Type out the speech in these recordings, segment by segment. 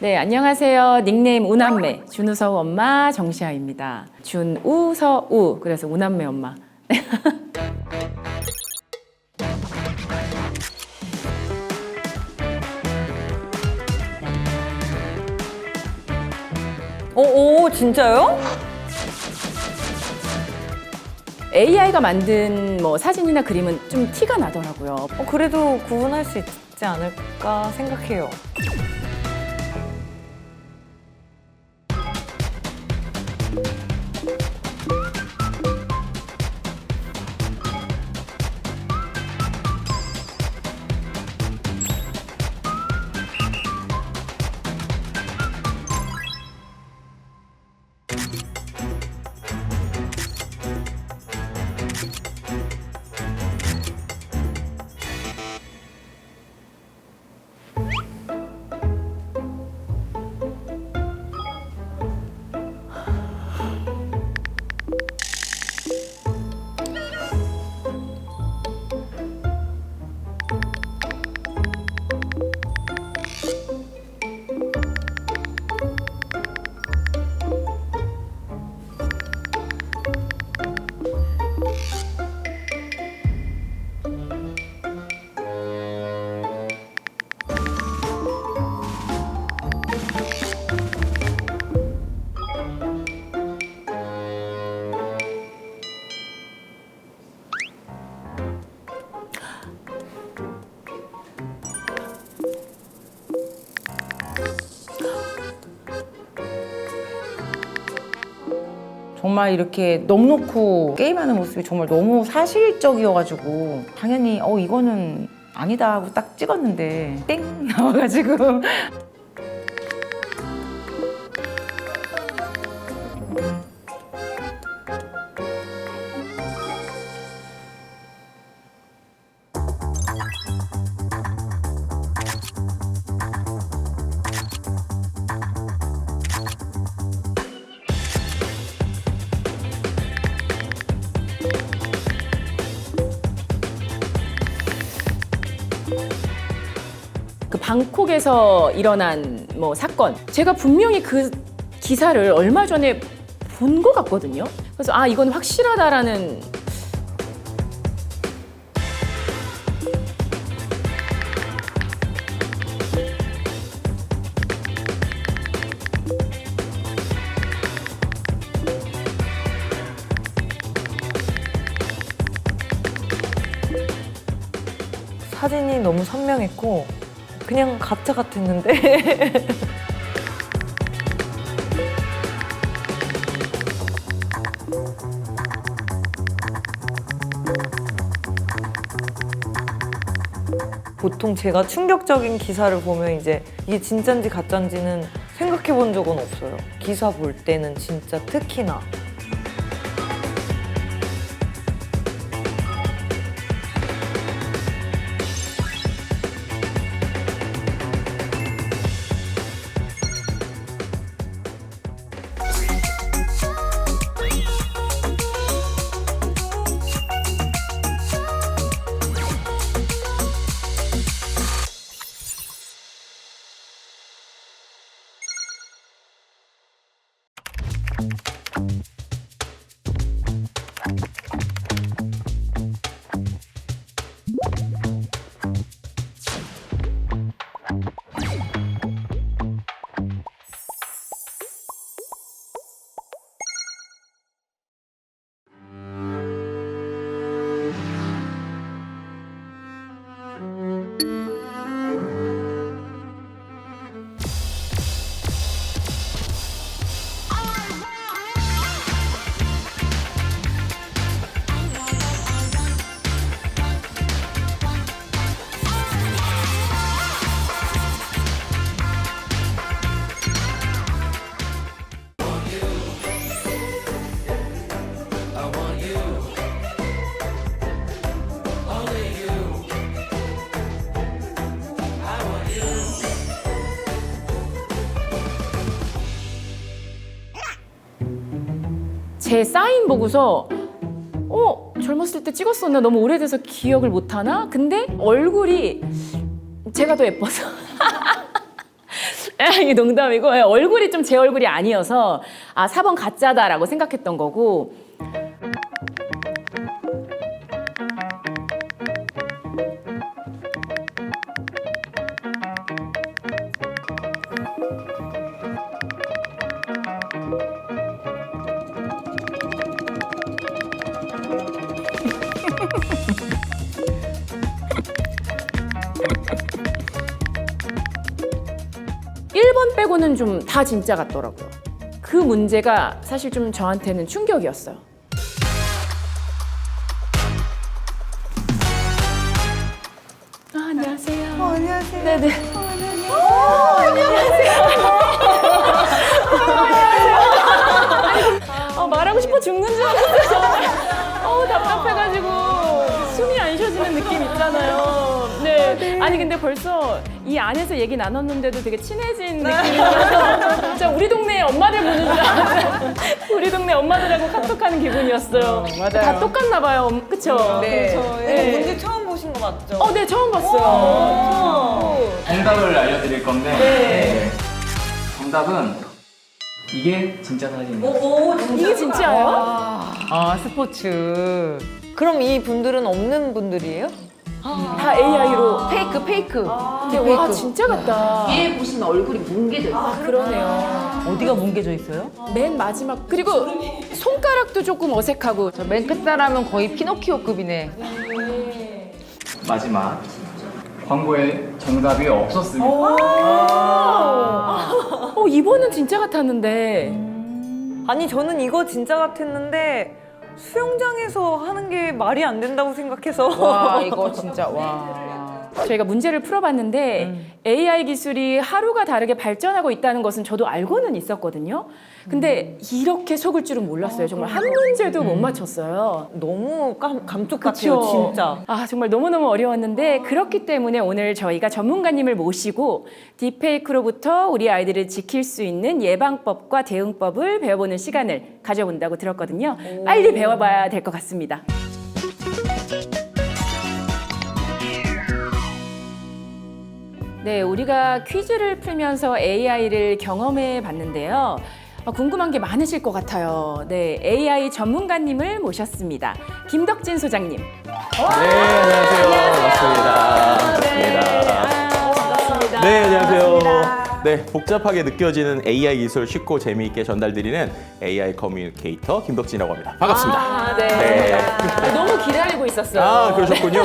네, 안녕하세요. 닉네임 우남매, 준우서우 엄마 정시아입니다. 준우서우, 그래서 우남매 엄마. 오, 진짜요? AI가 만든 뭐 사진이나 그림은 좀 티가 나더라고요. 그래도 구분할 수 있지 않을까 생각해요. 정말 이렇게 넋 놓고 게임하는 모습이 정말 너무 사실적이어가지고 당연히 이거는 아니다 하고 딱 찍었는데 땡 나와가지고 그 방콕에서 일어난 뭐 사건, 제가 분명히 그 기사를 얼마 전에 본 것 같거든요. 그래서 아, 이건 확실하다라는. 사진이 너무 선명했고 그냥 가짜 같았는데 보통 제가 충격적인 기사를 보면 이제 이게 진짠지 가짠지는 생각해 본 적은 없어요. 기사 볼 때는 진짜 특히나 제 사인 보고서 젊었을 때 찍었었나? 너무 오래돼서 기억을 못하나? 근데 얼굴이 제가 더 예뻐서 이게 농담이고 예, 얼굴이 좀 제 얼굴이 아니어서 아 4번 가짜다라고 생각했던 거고. 일 번 빼고는 좀 다 진짜 같더라고요. 그 문제가 사실 좀 저한테는 충격이었어요. 아, 안녕하세요. 안녕하세요. 네네. 말하고 싶어 죽는 줄 알았어요. 답답해가지고 숨이 안 쉬어지는 느낌 있잖아요. 네. 아니 근데 벌써 이 안에서 얘기 나눴는데도 되게 친해진 느낌이라서 진짜 우리 동네 엄마들 보는 줄 알았어요. 우리 동네 엄마들하고 카톡하는 기분이었어요. 맞아요. 다 똑같나 봐요. 그쵸? 네. 네. 문제 처음 보신 거 맞죠? 네 처음 봤어요. 정답을 알려드릴 건데 네. 정답은 이게 진짜 사진입니다. 이게 진짜예요? 아, 스포츠. 그럼 이 분들은 없는 분들이에요? 다 AI로. 페이크. 근데 와 진짜 같다. 뒤에 보시면 얼굴이 뭉개져 있어요. 그러네요. 어디가 뭉개져 있어요? 맨 마지막 그리고 손가락도 조금 어색하고. 저 맨 끝사람은 거의 피노키오급이네. 마지막 광고에 정답이 없었습니다. 이번은 진짜 같았는데. 아니 저는 이거 진짜 같았는데 수영장에서 하는 게 말이 안 된다고 생각해서 와, 이거 진짜, 와. 저희가 문제를 풀어봤는데 AI 기술이 하루가 다르게 발전하고 있다는 것은 저도 알고는 있었거든요. 근데 이렇게 속을 줄은 몰랐어요. 정말 한 문제도 못 맞췄어요. 너무 감쪽 그쵸? 같아요 진짜. 아 정말 너무너무 어려웠는데 그렇기 때문에 오늘 저희가 전문가님을 모시고 딥페이크로부터 우리 아이들을 지킬 수 있는 예방법과 대응법을 배워보는 시간을 가져본다고 들었거든요. 빨리 배워봐야 될 것 같습니다. 네, 우리가 퀴즈를 풀면서 AI를 경험해 봤는데요. 궁금한 게 많으실 것 같아요. 네, AI 전문가님을 모셨습니다. 김덕진 소장님. 네, 안녕하세요. 반갑습니다. 반갑습니다. 네, 안녕하세요. 네, 복잡하게 느껴지는 AI 기술 쉽고 재미있게 전달드리는 AI 커뮤니케이터 김덕진이라고 합니다. 반갑습니다. 네. 네. 너무 기다리고 있었어요. 아, 그러셨군요.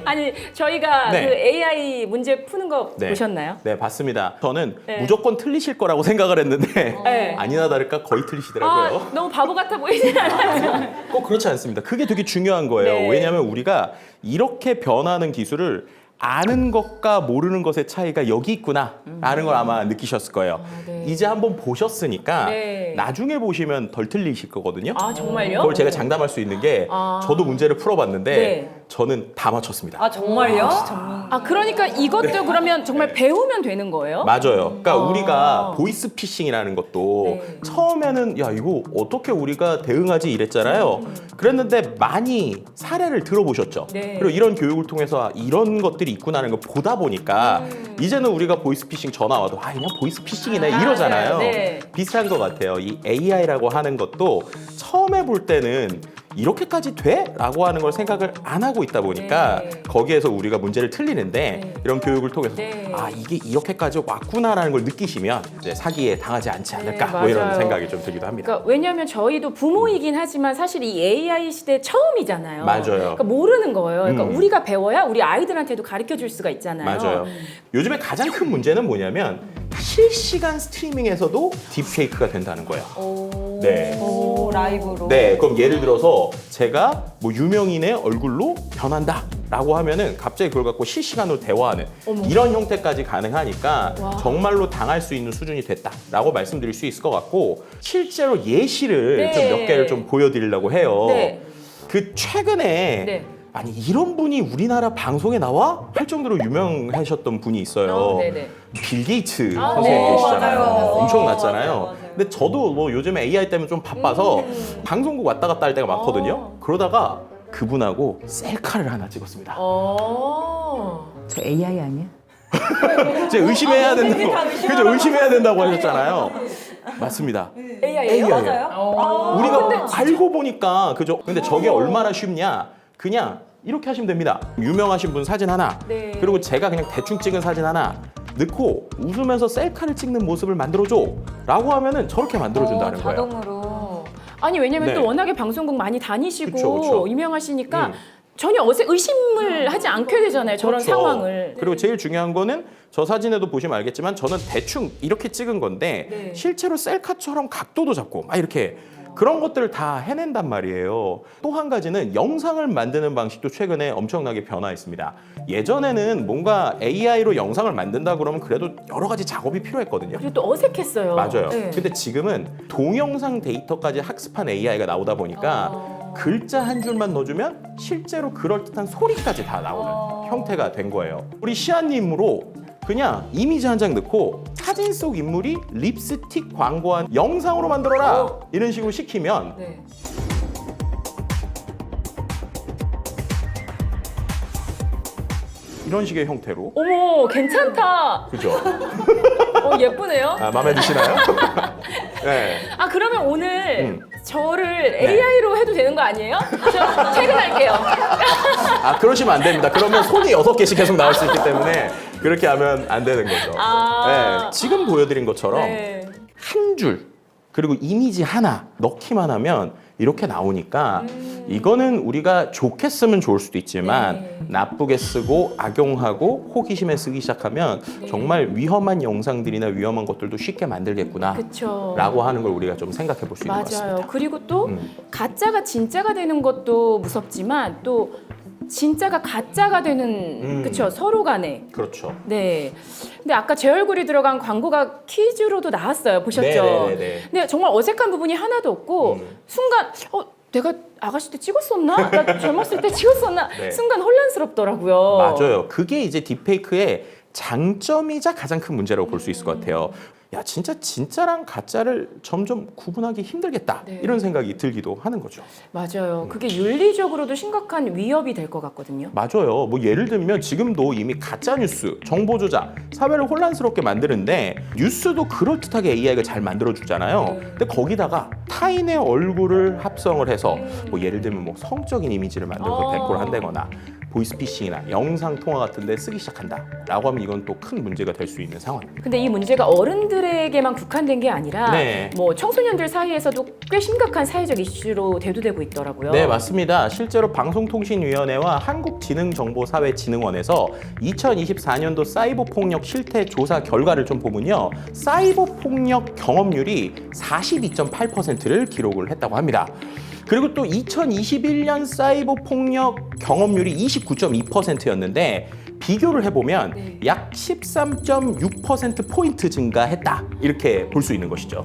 아니, 저희가 네. 그 AI 문제 푸는 거 네. 보셨나요? 네, 봤습니다. 저는 네. 무조건 틀리실 거라고 생각을 했는데 네. 아니나 다를까 거의 틀리시더라고요. 너무 바보 같아 보이지 않아요? 꼭 그렇지 않습니다. 그게 되게 중요한 거예요. 네. 왜냐하면 우리가 이렇게 변하는 기술을 아는 것과 모르는 것의 차이가 여기 있구나라는 걸 아마 느끼셨을 거예요. 네. 이제 한번 보셨으니까 네. 나중에 보시면 덜 틀리실 거거든요. 아, 정말요? 그걸 제가 장담할 수 있는 게 저도 문제를 풀어봤는데 네. 저는 다 맞췄습니다. 아 정말요? 그러니까 이것도 그러면 정말 배우면 되는 거예요? 맞아요. 그러니까 우리가 보이스 피싱이라는 것도 네. 처음에는 야 이거 어떻게 우리가 대응하지 이랬잖아요. 그랬는데 많이 사례를 들어보셨죠. 네. 그리고 이런 교육을 통해서 이런 것들이 있구나라는 걸 보다 보니까 이제는 우리가 보이스 피싱 전화 와도 아 그냥 보이스 피싱이네 이러잖아요. 네. 비슷한 것 같아요. 이 AI라고 하는 것도 처음에 볼 때는 이렇게까지 돼? 라고 하는 걸 생각을 안 하고 있다 보니까 네. 거기에서 우리가 문제를 틀리는데 네. 이런 교육을 통해서 네. 아 이게 이렇게까지 왔구나라는 걸 느끼시면 이제 사기에 당하지 않지 않을까 네, 뭐 이런 맞아요. 생각이 좀 들기도 합니다. 그러니까 왜냐하면 저희도 부모이긴 하지만 사실 이 AI 시대 처음이잖아요. 맞아요. 그러니까 모르는 거예요. 그러니까 음. 우리가 배워야 우리 아이들한테도 가르쳐 줄 수가 있잖아요. 맞아요. 요즘에 가장 큰 문제는 뭐냐면 실시간 스트리밍에서도 딥페이크가 된다는 거예요. 네. 오 라이브로. 네, 그럼 예를 들어서 제가 뭐 유명인의 얼굴로 변한다라고 하면은 갑자기 그걸 갖고 실시간으로 대화하는 이런 형태까지 가능하니까 와. 정말로 당할 수 있는 수준이 됐다라고 말씀드릴 수 있을 것 같고 실제로 예시를 네. 좀 몇 개를 좀 보여드리려고 해요. 네. 그 최근에 네. 아니 이런 분이 우리나라 방송에 나와? 할 정도로 유명하셨던 분이 있어요. 네네. 빌 게이츠 아, 선생님 네. 계시잖아요. 맞아요. 엄청 났잖아요. 맞아요. 근데 저도 뭐 요즘에 AI 때문에 좀 바빠서 방송국 왔다 갔다 할 때가 많거든요. 그러다가 그분하고 셀카를 하나 찍었습니다. 어. 저 AI 아니야? 제가 의심해야 된다고. 그죠? 의심해야 된다고 하셨잖아요. 맞습니다. AI예요? 맞아요? 우리가 알고 보니까 그죠? 근데 저게 얼마나 쉽냐? 그냥 이렇게 하시면 됩니다. 유명하신 분 사진 하나, 네. 그리고 제가 그냥 대충 찍은 사진 하나 넣고 웃으면서 셀카를 찍는 모습을 만들어줘라고 하면은 저렇게 만들어준다는 거예요. 자동으로. 아니 왜냐면 네. 또 워낙에 방송국 많이 다니시고 그쵸, 그쵸. 유명하시니까 전혀 의심을 하지 않게 되잖아요. 저런 그렇죠. 상황을. 그리고 제일 중요한 거는 저 사진에도 보시면 알겠지만 저는 대충 이렇게 찍은 건데 네. 실제로 셀카처럼 각도도 잡고 막 이렇게 그런 것들을 다 해낸단 말이에요. 또 한 가지는 영상을 만드는 방식도 최근에 엄청나게 변화했습니다. 예전에는 뭔가 AI로 영상을 만든다 그러면 그래도 여러 가지 작업이 필요했거든요. 그리고 또 어색했어요. 맞아요. 네. 근데 지금은 동영상 데이터까지 학습한 AI가 나오다 보니까 글자 한 줄만 넣어주면 실제로 그럴듯한 소리까지 다 나오는 형태가 된 거예요. 우리 시아님으로 그냥 이미지 한 장 넣고 사진 속 인물이 립스틱 광고한 영상으로 만들어라 이런 식으로 시키면 네. 이런 식의 형태로 어머 괜찮다. 그죠? 예쁘네요. 아, 마음에 드시나요? 네. 아 그러면 오늘 저를 AI로 해도 되는 거 아니에요? 저 퇴근할게요. 아 그러시면 안 됩니다. 그러면 손이 6개씩 계속 나올 수 있기 때문에 그렇게 하면 안 되는 거죠. 아. 네, 지금 보여드린 것처럼 네. 한 줄 그리고 이미지 하나 넣기만 하면 이렇게 나오니까 이거는 우리가 좋게 쓰면 좋을 수도 있지만 네. 나쁘게 쓰고 악용하고 호기심에 쓰기 시작하면 정말 위험한 영상들이나 위험한 것들도 쉽게 만들겠구나 그쵸. 라고 하는 걸 우리가 좀 생각해 볼 수 있는 것 맞아요. 같습니다. 그리고 또 가짜가 진짜가 되는 것도 무섭지만 또 진짜가 가짜가 되는 그쵸 서로 간에 그렇죠. 네. 근데 아까 제 얼굴이 들어간 광고가 퀴즈로도 나왔어요. 보셨죠? 네네네네. 근데 정말 어색한 부분이 하나도 없고 순간 내가 아가씨 때 찍었었나? 나 젊었을 때 찍었었나? 네. 순간 혼란스럽더라고요. 맞아요. 그게 이제 딥페이크의 장점이자 가장 큰 문제라고 볼 수 있을 것 같아요. 야 진짜 진짜랑 가짜를 점점 구분하기 힘들겠다 네. 이런 생각이 들기도 하는 거죠. 맞아요. 그게 윤리적으로도 심각한 위협이 될 것 같거든요. 맞아요. 뭐 예를 들면 지금도 이미 가짜 뉴스, 정보 조작, 사회를 혼란스럽게 만드는데 뉴스도 그럴듯하게 AI가 잘 만들어주잖아요. 근데 거기다가 타인의 얼굴을 합성을 해서 뭐 예를 들면 뭐 성적인 이미지를 만들어서 댓글을 한다거나 보이스피싱이나 영상 통화 같은 데 쓰기 시작한다라고 하면 이건 또 큰 문제가 될 수 있는 상황입니다. 근데 이 문제가 어른들에게만 국한된 게 아니라 네. 뭐 청소년들 사이에서도 꽤 심각한 사회적 이슈로 대두되고 있더라고요. 네, 맞습니다. 실제로 방송통신위원회와 한국지능정보사회진흥원에서 2024년도 사이버 폭력 실태 조사 결과를 좀 보면요. 사이버 폭력 경험률이 42.8%를 기록을 했다고 합니다. 그리고 또 2021년 사이버 폭력 경험률이 29.2%였는데 비교를 해보면 약 13.6%포인트 증가했다. 이렇게 볼 수 있는 것이죠.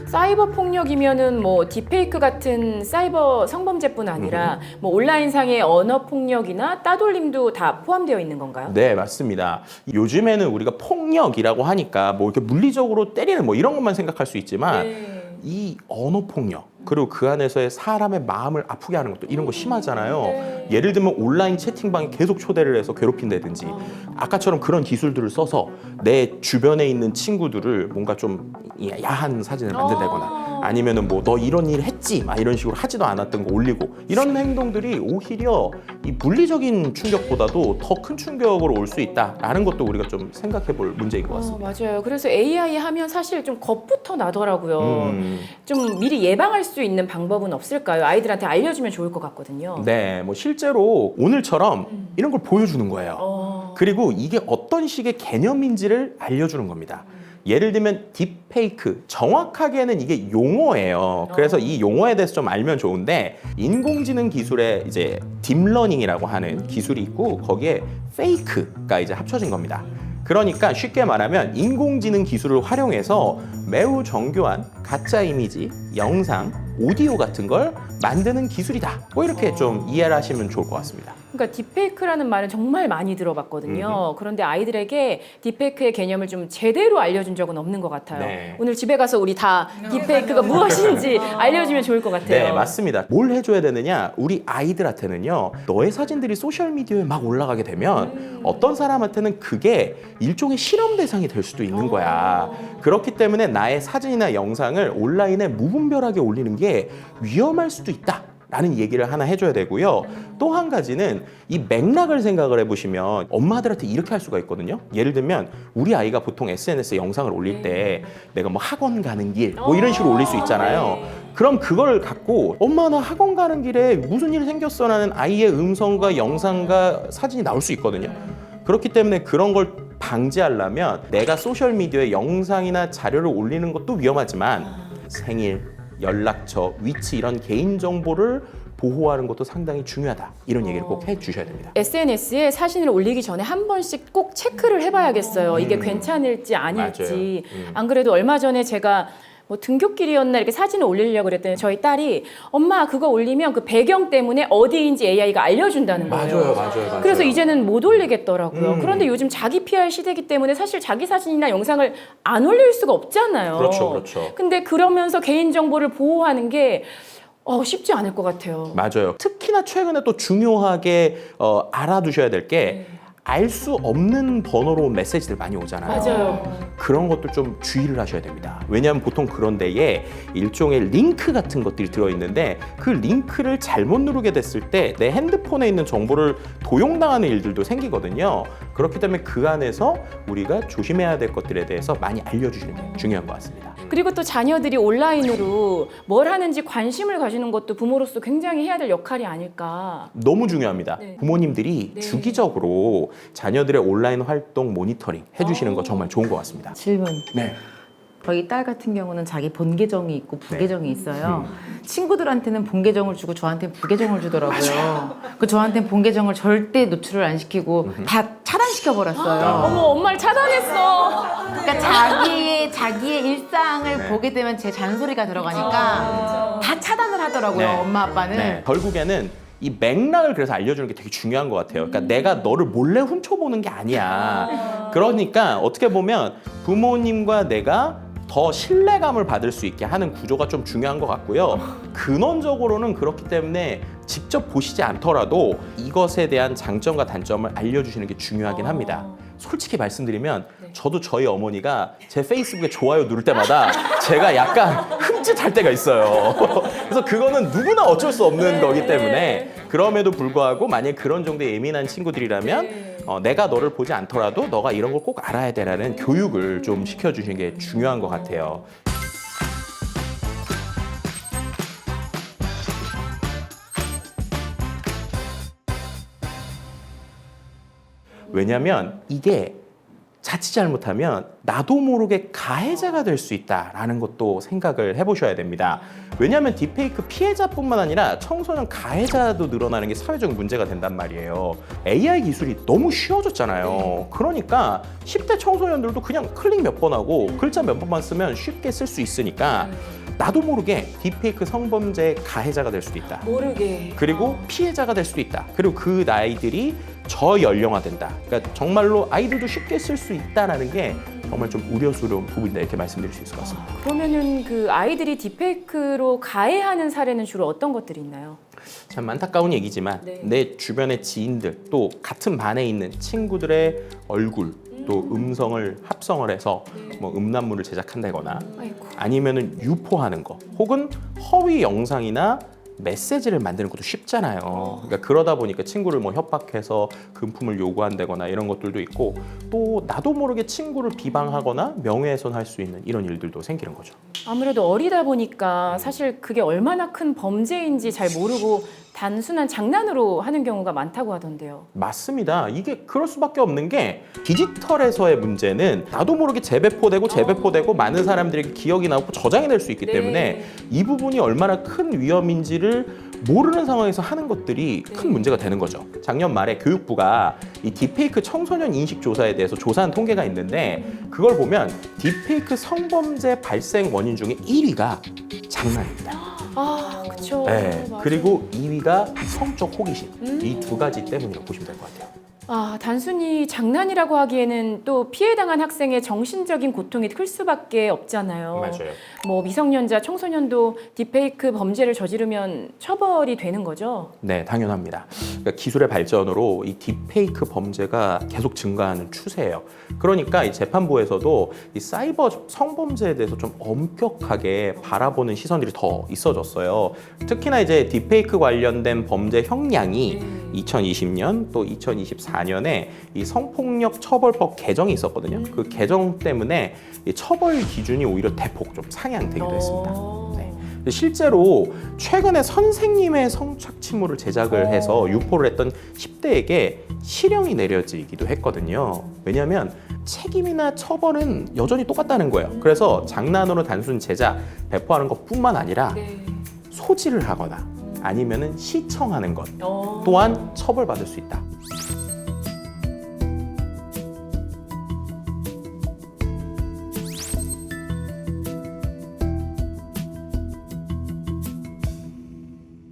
사이버 폭력이면은 뭐 딥페이크 같은 사이버 성범죄뿐 아니라 뭐 온라인상의 언어 폭력이나 따돌림도 다 포함되어 있는 건가요? 네, 맞습니다. 요즘에는 우리가 폭력이라고 하니까 뭐 이렇게 물리적으로 때리는 뭐 이런 것만 생각할 수 있지만 이 언어 폭력 그리고 그 안에서의 사람의 마음을 아프게 하는 것도 이런 거 심하잖아요. 예를 들면 온라인 채팅방에 계속 초대를 해서 괴롭힌다든지 아까처럼 그런 기술들을 써서 내 주변에 있는 친구들을 뭔가 좀 야한 사진을 만든다거나 아니면은 뭐 너 이런 일 했지 막 이런 식으로 하지도 않았던 거 올리고 이런 행동들이 오히려 이 물리적인 충격보다도 더 큰 충격으로 올 수 있다라는 것도 우리가 좀 생각해 볼 문제인 것 같습니다. 맞아요. 그래서 AI 하면 사실 좀 겁부터 나더라고요. 좀 미리 예방할 수 있는 방법은 없을까요? 아이들한테 알려주면 좋을 것 같거든요. 네, 뭐 실제로 오늘처럼 이런 걸 보여주는 거예요. 그리고 이게 어떤 식의 개념인지를 알려주는 겁니다. 예를 들면 딥페이크, 정확하게는 이게 용어예요. 그래서 이 용어에 대해서 좀 알면 좋은데 인공지능 기술에 이제 딥러닝이라고 하는 기술이 있고 거기에 페이크가 이제 합쳐진 겁니다. 그러니까 쉽게 말하면 인공지능 기술을 활용해서 매우 정교한 가짜 이미지, 영상, 오디오 같은 걸 만드는 기술이다. 뭐 이렇게 좀 이해를 하시면 좋을 것 같습니다. 그러니까 딥페이크라는 말은 정말 많이 들어봤거든요. 그런데 아이들에게 딥페이크의 개념을 좀 제대로 알려준 적은 없는 것 같아요. 네. 오늘 집에 가서 우리 다 딥페이크가 무엇인지 알려주면 좋을 것 같아요. 네, 맞습니다. 뭘 해줘야 되느냐? 우리 아이들한테는요, 너의 사진들이 소셜미디어에 막 올라가게 되면 어떤 사람한테는 그게 일종의 실험 대상이 될 수도 있는 거야. 그렇기 때문에 나의 사진이나 영상을 온라인에 무분별하게 올리는 게 위험할 수도 있다. 라는 얘기를 하나 해줘야 되고요. 또 한 가지는 이 맥락을 생각을 해보시면 엄마들한테 이렇게 할 수가 있거든요. 예를 들면 우리 아이가 보통 SNS에 영상을 올릴 때 내가 뭐 학원 가는 길 뭐 이런 식으로 올릴 수 있잖아요. 그럼 그걸 갖고 엄마 나 학원 가는 길에 무슨 일이 생겼어 라는 아이의 음성과 영상과 사진이 나올 수 있거든요. 그렇기 때문에 그런 걸 방지하려면 내가 소셜미디어에 영상이나 자료를 올리는 것도 위험하지만 생일, 연락처, 위치 이런 개인정보를 보호하는 것도 상당히 중요하다. 이런 얘기를 꼭 해주셔야 됩니다. SNS에 사진을 올리기 전에 한 번씩 꼭 체크를 해봐야겠어요. 이게 괜찮을지 아닐지. 맞아요. 안 그래도 얼마 전에 제가 뭐 등굣길이었나 이렇게 사진을 올리려고 그랬더니 저희 딸이 엄마 그거 올리면 그 배경 때문에 어디인지 AI가 알려준다는 거예요. 맞아요. 그래서 이제는 못 올리겠더라고요. 그런데 요즘 자기 PR 시대이기 때문에 사실 자기 사진이나 영상을 안 올릴 수가 없잖아요. 그렇죠. 근데 그러면서 개인정보를 보호하는 게 쉽지 않을 것 같아요. 맞아요. 특히나 최근에 또 중요하게 알아두셔야 될 게 알 수 없는 번호로 온 메시지들 많이 오잖아요. 맞아요. 그런 것들 좀 주의를 하셔야 됩니다. 왜냐하면 보통 그런 데에 일종의 링크 같은 것들이 들어있는데 그 링크를 잘못 누르게 됐을 때 내 핸드폰에 있는 정보를 도용당하는 일들도 생기거든요. 그렇기 때문에 그 안에서 우리가 조심해야 될 것들에 대해서 많이 알려주시는 게 중요한 것 같습니다. 그리고 또 자녀들이 온라인으로 뭘 하는지 관심을 가지는 것도 부모로서 굉장히 해야 될 역할이 아닐까. 너무 중요합니다. 네. 부모님들이 네. 주기적으로 자녀들의 온라인 활동 모니터링 해주시는 거 정말 좋은 것 같습니다. 질문. 네. 저희 딸 같은 경우는 자기 본 계정이 있고 부계정이 있어요. 친구들한테는 본 계정을 주고 저한테는 부계정을 주더라고요. 그 저한테는 본 계정을 절대 노출을 안 시키고 다 차단시켜 버렸어요. 어머, 엄마를 차단했어. 그러니까 자기의 일상을 보게 되면 제 잔소리가 들어가니까 다 차단을 하더라고요. 네. 엄마 아빠는. 네. 결국에는 이 맥락을 그래서 알려주는 게 되게 중요한 것 같아요. 그러니까 내가 너를 몰래 훔쳐보는 게 아니야. 그러니까 어떻게 보면 부모님과 내가 더 신뢰감을 받을 수 있게 하는 구조가 좀 중요한 것 같고요. 근원적으로는 그렇기 때문에 직접 보시지 않더라도 이것에 대한 장점과 단점을 알려주시는 게 중요하긴 합니다. 솔직히 말씀드리면 저도 저희 어머니가 제 페이스북에 좋아요 누를 때마다 제가 약간 흠칫할 때가 있어요. 그래서 그거는 누구나 어쩔 수 없는 거기 때문에 그럼에도 불구하고 만약에 그런 정도의 예민한 친구들이라면 내가 너를 보지 않더라도 너가 이런 걸 꼭 알아야 되라는 교육을 좀 시켜주시는 게 중요한 것 같아요. 왜냐하면 이게 자칫 잘못하면 나도 모르게 가해자가 될 수 있다라는 것도 생각을 해보셔야 됩니다. 왜냐하면 딥페이크 피해자뿐만 아니라 청소년 가해자도 늘어나는 게 사회적 문제가 된단 말이에요. AI 기술이 너무 쉬워졌잖아요. 그러니까 10대 청소년들도 그냥 클릭 몇 번 하고 글자 몇 번만 쓰면 쉽게 쓸 수 있으니까 나도 모르게 딥페이크 성범죄의 가해자가 될 수도 있다. 모르게. 그리고 피해자가 될 수도 있다. 그리고 그 아이들이 저연령화된다. 그러니까 정말로 아이들도 쉽게 쓸 수 있다라는 게 정말 좀 우려스러운 부분이다. 이렇게 말씀드릴 수 있을 것 같습니다. 그러면은 그 아이들이 딥페이크로 가해하는 사례는 주로 어떤 것들이 있나요? 참 안타까운 얘기지만 내 주변의 지인들 또 같은 반에 있는 친구들의 얼굴 또 음성을 합성을 해서 뭐 음란물을 제작한다거나 아이고. 아니면은 유포하는 거 혹은 허위 영상이나 메시지를 만드는 것도 쉽잖아요. 그러니까 그러다 보니까 친구를 뭐 협박해서 금품을 요구한다거나 이런 것들도 있고 또 나도 모르게 친구를 비방하거나 명예훼손할 수 있는 이런 일들도 생기는 거죠. 아무래도 어리다 보니까 사실 그게 얼마나 큰 범죄인지 잘 모르고 단순한 장난으로 하는 경우가 많다고 하던데요. 맞습니다. 이게 그럴 수밖에 없는 게 디지털에서의 문제는 나도 모르게 재배포되고 많은 사람들에게 기억이 나고 저장이 될 수 있기 때문에 이 부분이 얼마나 큰 위험인지를 모르는 상황에서 하는 것들이 큰 문제가 되는 거죠. 작년 말에 교육부가 이 딥페이크 청소년 인식 조사에 대해서 조사한 통계가 있는데 그걸 보면 딥페이크 성범죄 발생 원인 중에 1위가 장난입니다. 그쵸. 네. 맞아요. 그리고 2위가 성적 호기심. 이 두 가지 때문이라고 보시면 될 것 같아요. 단순히 장난이라고 하기에는 또 피해당한 학생의 정신적인 고통이 클 수밖에 없잖아요. 맞아요. 뭐 미성년자, 청소년도 딥페이크 범죄를 저지르면 처벌이 되는 거죠? 네, 당연합니다. 그러니까 기술의 발전으로 이 딥페이크 범죄가 계속 증가하는 추세예요. 그러니까 이 재판부에서도 이 사이버 성범죄에 대해서 좀 엄격하게 바라보는 시선들이 더 있어졌어요. 특히나 이제 딥페이크 관련된 범죄 형량이 2020년 또 2024년에 이 성폭력 처벌법 개정이 있었거든요. 그 개정 때문에 이 처벌 기준이 오히려 대폭 좀 상향되기도 했습니다. 네. 실제로 최근에 선생님의 성착취물을 제작을 해서 유포를 했던 10대에게 실형이 내려지기도 했거든요. 왜냐하면 책임이나 처벌은 여전히 똑같다는 거예요. 그래서 장난으로 단순 제작, 배포하는 것뿐만 아니라 소지를 하거나 아니면은 시청하는 것 또한 처벌받을 수 있다.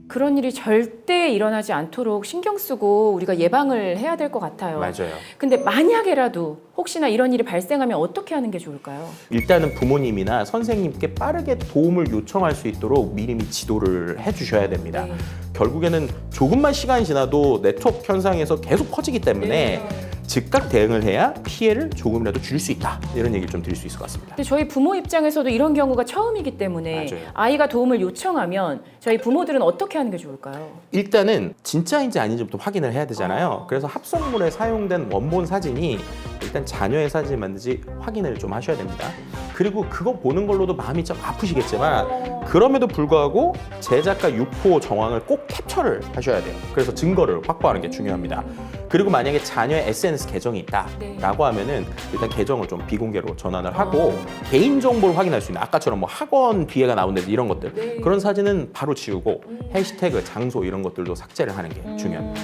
그런 일이 절대 일어나지 않도록 신경 쓰고 우리가 예방을 해야 될 것 같아요. 맞아요. 근데 만약에라도 혹시나 이런 일이 발생하면 어떻게 하는 게 좋을까요? 일단은 부모님이나 선생님께 빠르게 도움을 요청할 수 있도록 미리미 지도를 해주셔야 됩니다. 네. 결국에는 조금만 시간이 지나도 네트워크 현상에서 계속 퍼지기 때문에 즉각 대응을 해야 피해를 조금이라도 줄일 수 있다. 이런 얘기를 좀 드릴 수 있을 것 같습니다. 근데 저희 부모 입장에서도 이런 경우가 처음이기 때문에 맞아요. 아이가 도움을 요청하면 저희 부모들은 어떻게 하는 게 좋을까요? 일단은 진짜인지 아닌지부터 확인을 해야 되잖아요. 그래서 합성물에 사용된 원본 사진이 일단 자녀의 사진을 맞는지 확인을 좀 하셔야 됩니다. 그리고 그거 보는 걸로도 마음이 좀 아프시겠지만 그럼에도 불구하고 제작과 유포 정황을 꼭 캡처를 하셔야 돼요. 그래서 증거를 확보하는 게 중요합니다. 그리고 만약에 자녀의 SNS 계정이 있다라고 하면은 일단 계정을 좀 비공개로 전환을 하고 개인 정보를 확인할 수 있는 아까처럼 뭐 학원 비해가 나온다든지 이런 것들 그런 사진은 바로 지우고 해시태그, 장소 이런 것들도 삭제를 하는 게 중요합니다.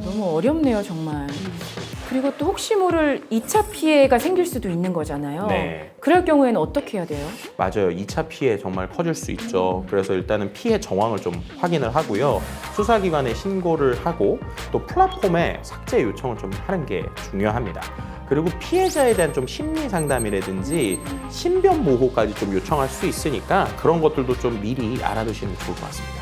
너무 어렵네요, 정말. 그리고 또 혹시 모를 2차 피해가 생길 수도 있는 거잖아요. 네. 그럴 경우에는 어떻게 해야 돼요? 맞아요. 2차 피해 정말 커질 수 있죠. 그래서 일단은 피해 정황을 좀 확인을 하고요. 수사기관에 신고를 하고 또 플랫폼에 삭제 요청을 좀 하는 게 중요합니다. 그리고 피해자에 대한 좀 심리 상담이라든지 신변 보호까지 좀 요청할 수 있으니까 그런 것들도 좀 미리 알아두시는 게 좋을 것 같습니다.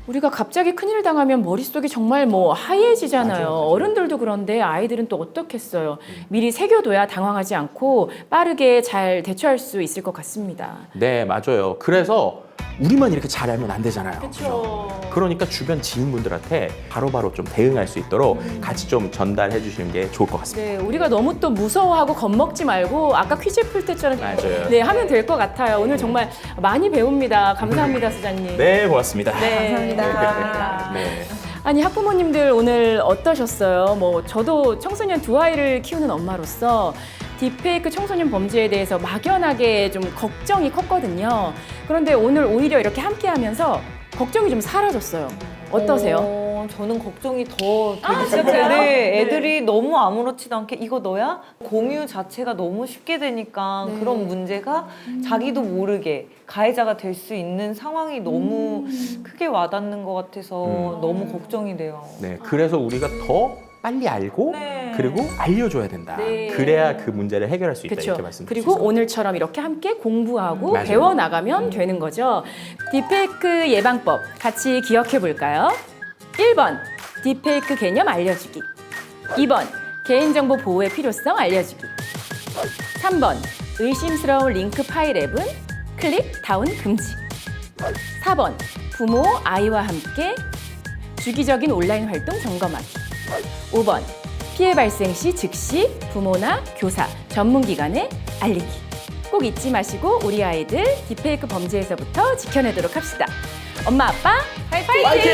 우리가 갑자기 큰일 당하면 머릿속이 정말 하얘지잖아요. 맞아요. 어른들도 그런데 아이들은 또 어떻겠어요. 미리 새겨둬야 당황하지 않고 빠르게 잘 대처할 수 있을 것 같습니다. 네, 맞아요. 그래서 우리만 이렇게 잘 알면 안 되잖아요. 그렇죠. 그러니까 주변 지인분들한테 바로바로 좀 대응할 수 있도록 같이 좀 전달해 주시는 게 좋을 것 같습니다. 네, 우리가 너무 또 무서워하고 겁먹지 말고 아까 퀴즈 풀 때처럼 맞아요. 네, 하면 될 것 같아요. 오늘 정말 많이 배웁니다. 감사합니다, 수장님. 네, 고맙습니다. 네. 감사합니다. 네. 아니 학부모님들 오늘 어떠셨어요? 저도 청소년 두 아이를 키우는 엄마로서 딥페이크 청소년 범죄에 대해서 막연하게 좀 걱정이 컸거든요. 그런데 오늘 오히려 이렇게 함께하면서 걱정이 좀 사라졌어요. 어떠세요? 저는 걱정이 더 되기 시작했는데 애들이 너무 아무렇지도 않게 이거 너야? 공유 자체가 너무 쉽게 되니까 그런 문제가 자기도 모르게 가해자가 될 수 있는 상황이 너무 크게 와닿는 것 같아서 너무 걱정이 돼요. 네, 그래서 우리가 더 빨리 알고 그리고 알려줘야 된다. 네. 그래야 그 문제를 해결할 수 있다. 그렇죠. 이렇게 말씀드릴 수 그리고 있습니다. 오늘처럼 이렇게 함께 공부하고 맞아요. 배워나가면 되는 거죠. 딥페이크 예방법 같이 기억해 볼까요? 1번 딥페이크 개념 알려주기. 2번 개인정보 보호의 필요성 알려주기. 3번 의심스러운 링크 파일 앱은 클릭 다운 금지. 4번 부모 아이와 함께 주기적인 온라인 활동 점검하기. 5번 피해 발생 시 즉시 부모나 교사, 전문기관에 알리기. 꼭 잊지 마시고 우리 아이들 딥페이크 범죄에서부터 지켜내도록 합시다. 엄마 아빠 파이팅!